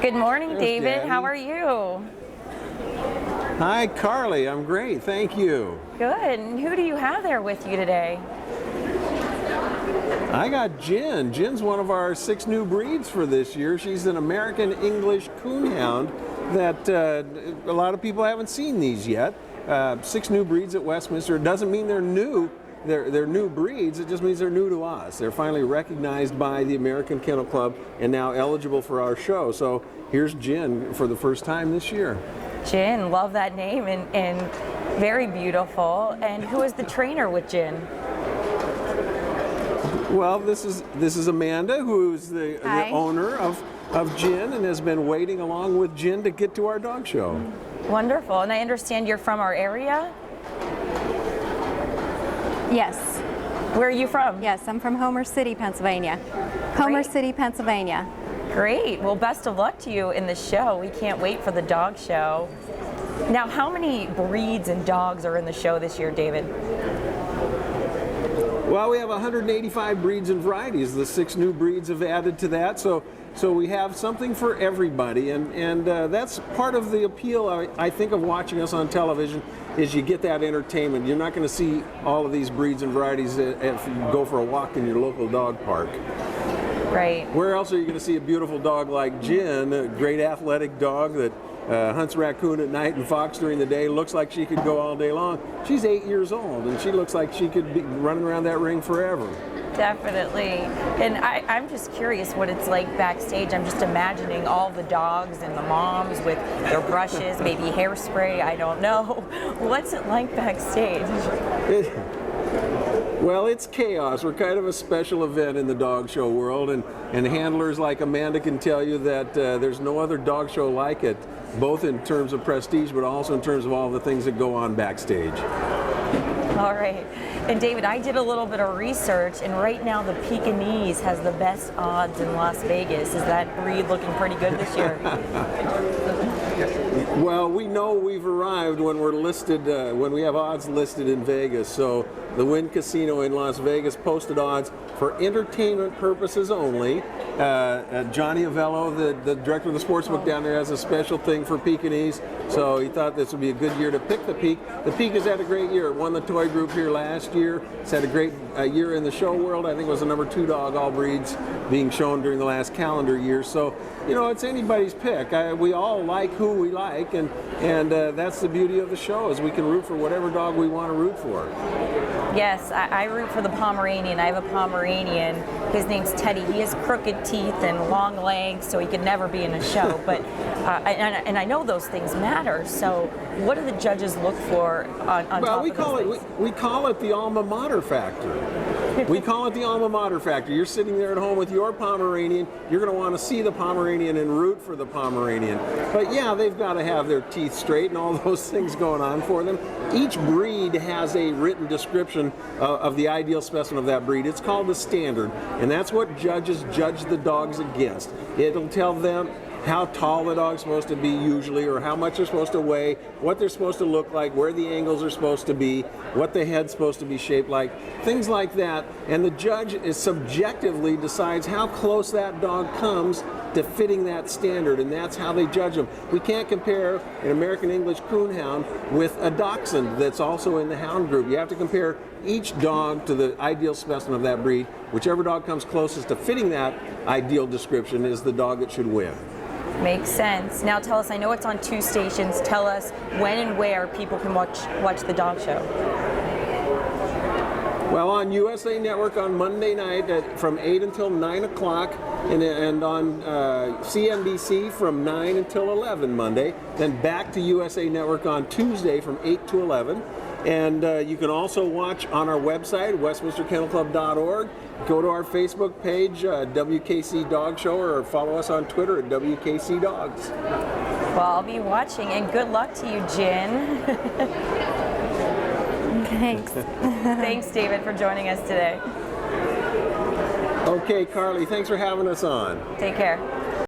Good morning, There's David. Daddy. How are you? Hi, Carly. I'm great. Thank you. Good. And who do you have there with you today? I got Jen. Jen's one of our 6 new breeds for this year. She's an American English Coonhound that a lot of people haven't seen these yet. 6 new breeds at Westminster. It doesn't mean they're new. They're new breeds. It just means they're new to us. They're finally recognized by the American Kennel Club and now eligible for our show. So here's Jen for the first time this year. Jen, love that name and very beautiful. And who is the trainer with Jen? Well, this is Amanda, who's the owner of Jen and has been waiting along with Jen to get to our dog show. Wonderful. And I understand you're from our area? Yes. Where are you from? Yes, I'm from Homer City, Pennsylvania. Homer City, Pennsylvania. Great. Well, best of luck to you in the show. We can't wait for the dog show. Now, how many breeds and dogs are in the show this year, David? Well, we have 185 breeds and varieties. The 6 new breeds have added to that, so we have something for everybody, and that's part of the appeal, I think, of watching us on television, is you get that entertainment. You're not going to see all of these breeds and varieties if you go for a walk in your local dog park. Right. Where else are you going to see a beautiful dog like Jen, a great athletic dog that hunts raccoon at night and fox during the day, looks like she could go all day long. She's 8 years old, and she looks like she could be running around that ring forever. Definitely. And I'm just curious what it's like backstage. I'm just imagining all the dogs and the moms with their brushes, maybe hairspray, I don't know. What's it like backstage? Well, it's chaos. We're kind of a special event in the dog show world, and handlers like Amanda can tell you that there's no other dog show like it, both in terms of prestige, but also in terms of all the things that go on backstage. All right. And David, I did a little bit of research, and right now the Pekingese has the best odds in Las Vegas. Is that breed looking pretty good this year? Well, we know we've arrived when we're listed, when we have odds listed in Vegas. So the Wynn Casino in Las Vegas posted odds for entertainment purposes only. Johnny Avello, the director of the sportsbook down there, has a special thing for Pekingese, so he thought this would be a good year to pick the Peak. The Peak has had a great year. It won the toy group here last year. It's had a great year in the show world. I think it was the number 2 dog, all breeds, being shown during the last calendar year. So, you know, it's anybody's pick. We all like who we like, and that's the beauty of the show, is we can root for whatever dog we want to root for. Yes, I root for the Pomeranian. I have a Pomeranian. His name's Teddy. He has crooked teeth and long legs, so he could never be in a show. But and I know those things matter. So, what do the judges look for on well, top we of call those it things? we call it the alma mater factor. We call it the alma mater factor. You're sitting there at home with your Pomeranian. You're going to want to see the Pomeranian and root for the Pomeranian. But yeah, they've got to have their teeth straight and all those things going on for them. Each breed has a written description of the ideal specimen of that breed. It's called the standard, and that's what judges judge the dogs against. It'll tell them how tall the dog's supposed to be usually, or how much they're supposed to weigh, what they're supposed to look like, where the angles are supposed to be, what the head's supposed to be shaped like, things like that. And the judge subjectively decides how close that dog comes to fitting that standard, and that's how they judge them. We can't compare an American English Coonhound with a Dachshund that's also in the hound group. You have to compare each dog to the ideal specimen of that breed. Whichever dog comes closest to fitting that ideal description is the dog that should win. Makes sense. Now tell us, I know it's on 2 stations. Tell us when and where people can watch the dog show. Well, on USA Network on Monday night from 8 until 9 o'clock, and on CNBC from 9 until 11 Monday, then back to USA Network on Tuesday from 8 to 11. And you can also watch on our website, westminsterkennelclub.org. Go to our Facebook page, WKC Dog Show, or follow us on Twitter at WKC Dogs. Well, I'll be watching, and good luck to you, Jen. Thanks. Thanks, David, for joining us today. Okay, Carly, thanks for having us on. Take care.